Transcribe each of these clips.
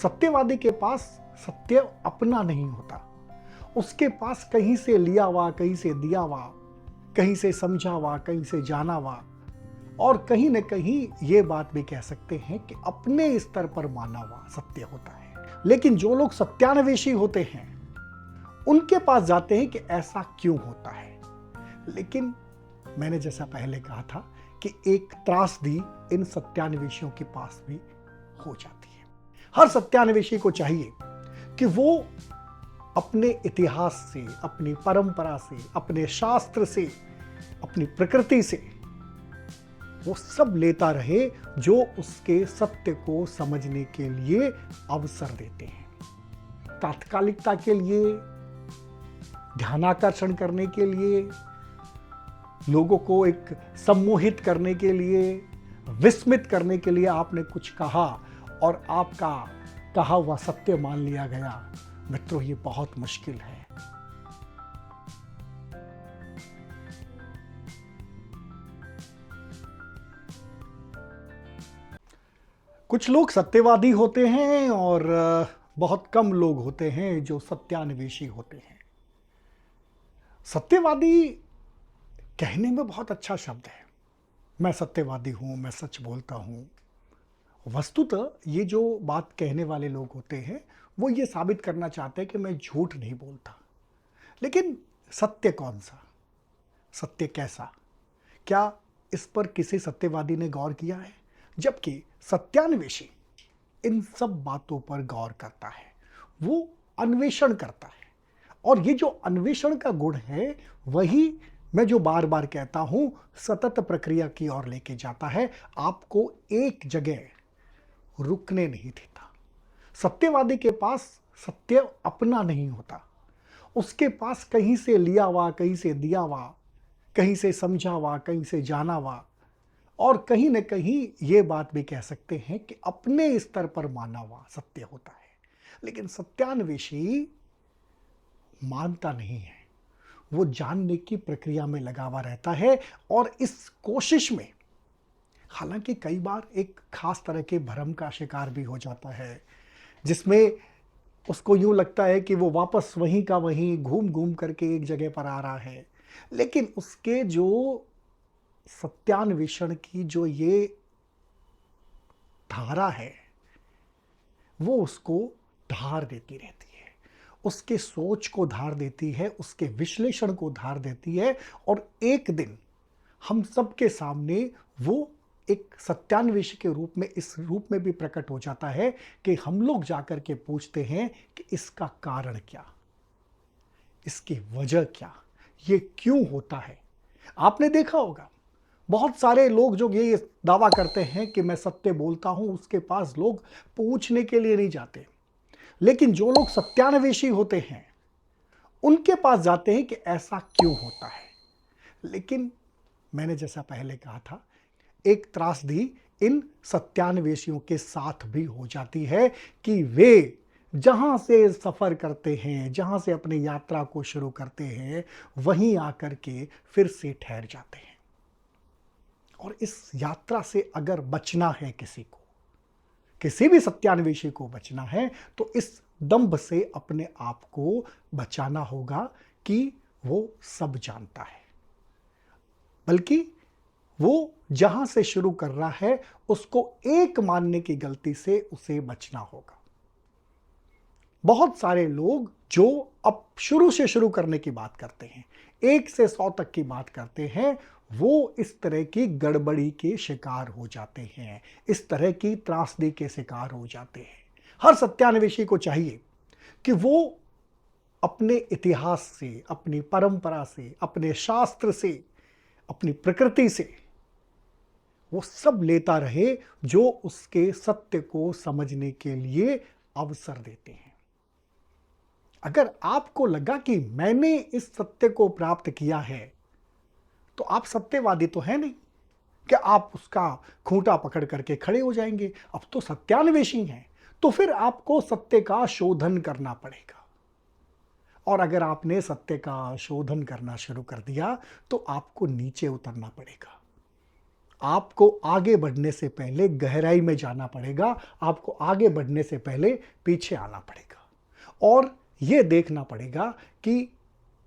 सत्यवादी के पास सत्य अपना नहीं होता। उसके पास कहीं से लिया हुआ, कहीं से दिया हुआ, कहीं से समझा हुआ, कहीं से जाना हुआ, और कहीं न कहीं ये बात भी कह सकते हैं कि अपने स्तर पर माना हुआ सत्य होता है। लेकिन जो लोग सत्यान्वेषी होते हैं उनके पास जाते हैं कि ऐसा क्यों होता है। लेकिन मैंने जैसा पहले कहा था कि एक त्रासदी इन सत्यान्वेषियों के पास भी हो जाती है। हर सत्यान्वेषी को चाहिए कि वो अपने इतिहास से, अपनी परंपरा से, अपने शास्त्र से, अपनी प्रकृति से वो सब लेता रहे जो उसके सत्य को समझने के लिए अवसर देते हैं। तात्कालिकता के लिए, ध्यानाकर्षण करने के लिए, लोगों को एक सम्मोहित करने के लिए, विस्मित करने के लिए आपने कुछ कहा और आपका कहा हुआ सत्य मान लिया गया। मित्रों, ये बहुत मुश्किल है। कुछ लोग सत्यवादी होते हैं और बहुत कम लोग होते हैं जो सत्यान्वेषी होते हैं। सत्यवादी कहने में बहुत अच्छा शब्द है, मैं सत्यवादी हूं, मैं सच बोलता हूं। वस्तुतः ये जो बात कहने वाले लोग होते हैं वो ये साबित करना चाहते हैं कि मैं झूठ नहीं बोलता। लेकिन सत्य कौन सा, सत्य कैसा, क्या इस पर किसी सत्यवादी ने गौर किया है? जबकि सत्यान्वेषी इन सब बातों पर गौर करता है, वो अन्वेषण करता है। और ये जो अन्वेषण का गुण है वही मैं जो बार बार कहता हूं सतत प्रक्रिया की ओर लेके जाता है, आपको एक जगह रुकने नहीं देता। सत्यवादी के पास सत्य अपना नहीं होता। उसके पास कहीं से लिया हुआ, कहीं से दिया हुआ, कहीं से समझा हुआ, कहीं से जाना हुआ, और कहीं न कहीं ये बात भी कह सकते हैं कि अपने स्तर पर माना हुआ सत्य होता है। लेकिन सत्यान्वेषी मानता नहीं है, वो जानने की प्रक्रिया में लगा हुआ रहता है। और इस कोशिश में हालांकि कई बार एक खास तरह के भ्रम का शिकार भी हो जाता है, जिसमें उसको यूं लगता है कि वो वापस वहीं का वहीं घूम घूम करके एक जगह पर आ रहा है। लेकिन उसके जो सत्यान्वेषण की जो ये धारा है वो उसको धार देती रहती है, उसके सोच को धार देती है, उसके विश्लेषण को धार देती है। और एक दिन हम सबके सामने वो एक सत्यान्वेषी के रूप में, इस रूप में भी प्रकट हो जाता है कि हम लोग जाकर के पूछते हैं कि इसका कारण क्या, इसकी वजह क्या, ये क्यों होता है। आपने देखा होगा बहुत सारे लोग जो ये दावा करते हैं कि मैं सत्य बोलता हूं, उसके पास लोग पूछने के लिए नहीं जाते। लेकिन जो लोग सत्यान्वेषी होते हैं उनके पास जाते हैं कि ऐसा क्यों होता है। लेकिन मैंने जैसा पहले कहा था, एक त्रासदी इन सत्यान्वेषियों के साथ भी हो जाती है कि वे जहां से सफर करते हैं, जहां से अपनी यात्रा को शुरू करते हैं, वहीं आकर के फिर से ठहर जाते हैं। और इस यात्रा से अगर बचना है किसी को, किसी भी सत्यान्वेषी को बचना है, तो इस दंभ से अपने आप को बचाना होगा कि वो सब जानता है। बल्कि वो जहां से शुरू कर रहा है उसको एक मानने की गलती से उसे बचना होगा। बहुत सारे लोग जो अब शुरू से शुरू करने की बात करते हैं, 1 से 100 तक की बात करते हैं, वो इस तरह की गड़बड़ी के शिकार हो जाते हैं, इस तरह की त्रासदी के शिकार हो जाते हैं। हर सत्यान्वेषी को चाहिए कि वो अपने इतिहास से, अपनी परंपरा से, अपने शास्त्र से, अपनी प्रकृति से वो सब लेता रहे जो उसके सत्य को समझने के लिए अवसर देते हैं। अगर आपको लगा कि मैंने इस सत्य को प्राप्त किया है, तो आप सत्यवादी तो है नहीं कि आप उसका खूंटा पकड़ करके खड़े हो जाएंगे। अब तो सत्यान्वेषी हैं, तो फिर आपको सत्य का शोधन करना पड़ेगा। और अगर आपने सत्य का शोधन करना शुरू कर दिया तो आपको नीचे उतरना पड़ेगा। आपको आगे बढ़ने से पहले गहराई में जाना पड़ेगा, आपको आगे बढ़ने से पहले पीछे आना पड़ेगा और यह देखना पड़ेगा कि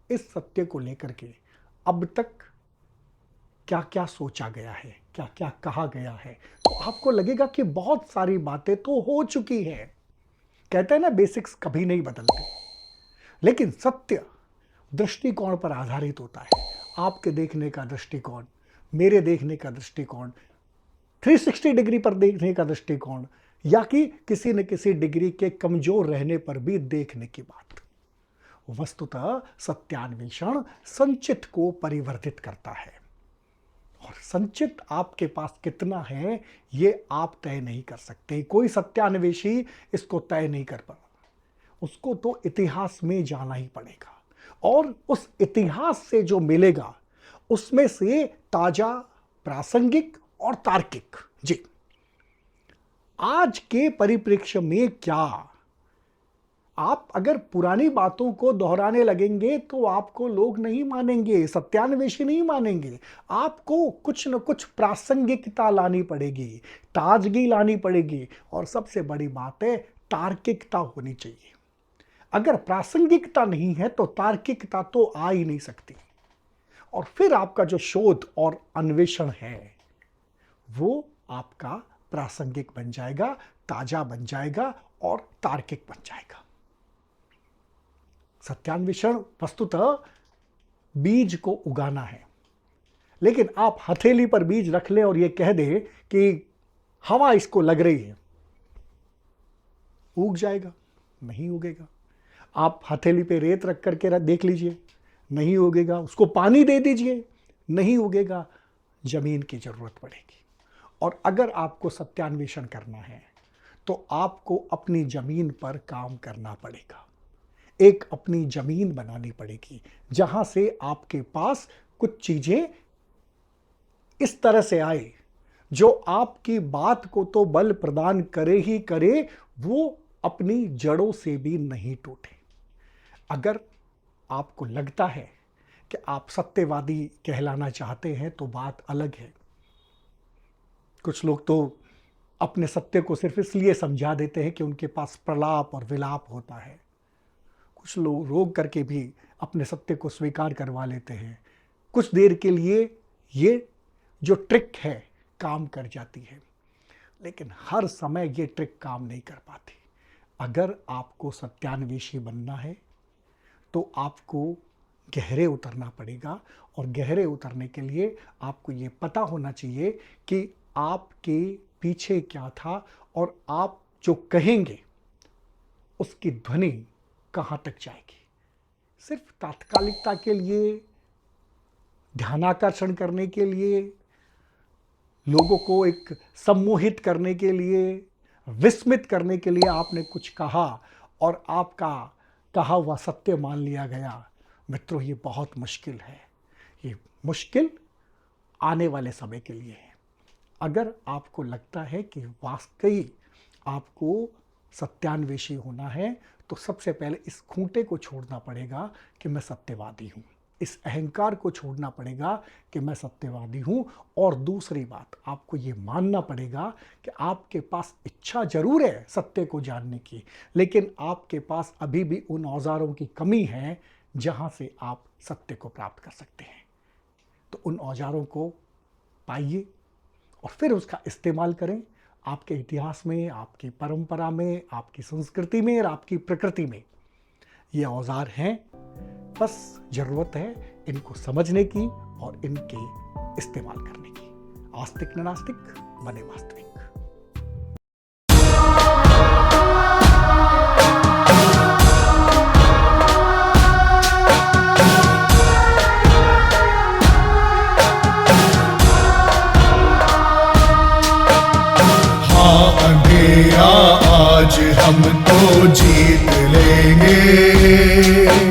इस सत्य को लेकर के अब तक क्या क्या सोचा गया है, क्या क्या कहा गया है। तो आपको लगेगा कि बहुत सारी बातें तो हो चुकी है। कहते हैं ना, बेसिक्स कभी नहीं बदलते, लेकिन सत्य दृष्टिकोण पर आधारित होता है। आपके देखने का दृष्टिकोण, मेरे देखने का दृष्टिकोण, 360 डिग्री पर देखने का दृष्टिकोण, या कि किसी न किसी डिग्री के कमजोर रहने पर भी देखने की बात। वस्तुतः सत्यान्वेषण संचित को परिवर्तित करता है और संचित आपके पास कितना है ये आप तय नहीं कर सकते। कोई सत्यान्वेषी इसको तय नहीं कर पाता, उसको तो इतिहास में जाना ही पड़ेगा और उस इतिहास से जो मिलेगा उसमें से ताजा, प्रासंगिक और तार्किक। जी, आज के परिप्रेक्ष्य में क्या आप अगर पुरानी बातों को दोहराने लगेंगे तो आपको लोग नहीं मानेंगे, सत्यान्वेषी नहीं मानेंगे। आपको कुछ न कुछ प्रासंगिकता लानी पड़ेगी, ताजगी लानी पड़ेगी और सबसे बड़ी बात है तार्किकता होनी चाहिए। अगर प्रासंगिकता नहीं है तो तार्किकता तो आ ही नहीं सकती और फिर आपका जो शोध और अन्वेषण है वो आपका प्रासंगिक बन जाएगा, ताजा बन जाएगा और तार्किक बन जाएगा। सत्यान्वेषण वस्तुतः बीज को उगाना है, लेकिन आप हथेली पर बीज रख लें और यह कह दें कि हवा इसको लग रही है, उग जाएगा? नहीं उगेगा। आप हथेली पे रेत रख करके देख लीजिए, नहीं उगेगा। उसको पानी दे दीजिए, नहीं उगेगा। जमीन की जरूरत पड़ेगी। और अगर आपको सत्यान्वेषण करना है तो आपको अपनी जमीन पर काम करना पड़ेगा। एक अपनी जमीन बनानी पड़ेगी जहां से आपके पास कुछ चीजें इस तरह से आए जो आपकी बात को तो बल प्रदान करे ही करे, वो अपनी जड़ों से भी नहीं टूटे। अगर आपको लगता है कि आप सत्यवादी कहलाना चाहते हैं तो बात अलग है। कुछ लोग तो अपने सत्य को सिर्फ इसलिए समझा देते हैं कि उनके पास प्रलाप और विलाप होता है। कुछ लोग रोक करके भी अपने सत्य को स्वीकार करवा लेते हैं। कुछ देर के लिए ये जो ट्रिक है काम कर जाती है, लेकिन हर समय ये ट्रिक काम नहीं कर पाती। अगर आपको सत्यान्वेषी बनना है तो आपको गहरे उतरना पड़ेगा और गहरे उतरने के लिए आपको ये पता होना चाहिए कि आपके पीछे क्या था और आप जो कहेंगे उसकी ध्वनि कहां तक जाएगी। सिर्फ तात्कालिकता के लिए, ध्यानाकर्षण करने के लिए, लोगों को एक सम्मोहित करने के लिए, विस्मित करने के लिए आपने कुछ कहा और आपका कहा हुआ सत्य मान लिया गया। मित्रों, ये बहुत मुश्किल है। ये मुश्किल आने वाले समय के लिए है। अगर आपको लगता है कि वाकई आपको सत्यान्वेषी होना है तो सबसे पहले इस खूंटे को छोड़ना पड़ेगा कि मैं सत्यवादी हूं। इस अहंकार को छोड़ना पड़ेगा कि मैं सत्यवादी हूं। और दूसरी बात, आपको ये मानना पड़ेगा कि आपके पास इच्छा जरूर है सत्य को जानने की, लेकिन आपके पास अभी भी उन औजारों की कमी है जहां से आप सत्य को प्राप्त कर सकते हैं। तो उन औजारों को पाइए और फिर उसका इस्तेमाल करें। आपके इतिहास में, आपकी परंपरा में, आपकी संस्कृति में और आपकी प्रकृति में ये औजार हैं। बस जरूरत है इनको समझने की और इनके इस्तेमाल करने की। आस्तिक न नास्तिक बने वास्तविक। अंधेरा आज हम तो जीत लेंगे।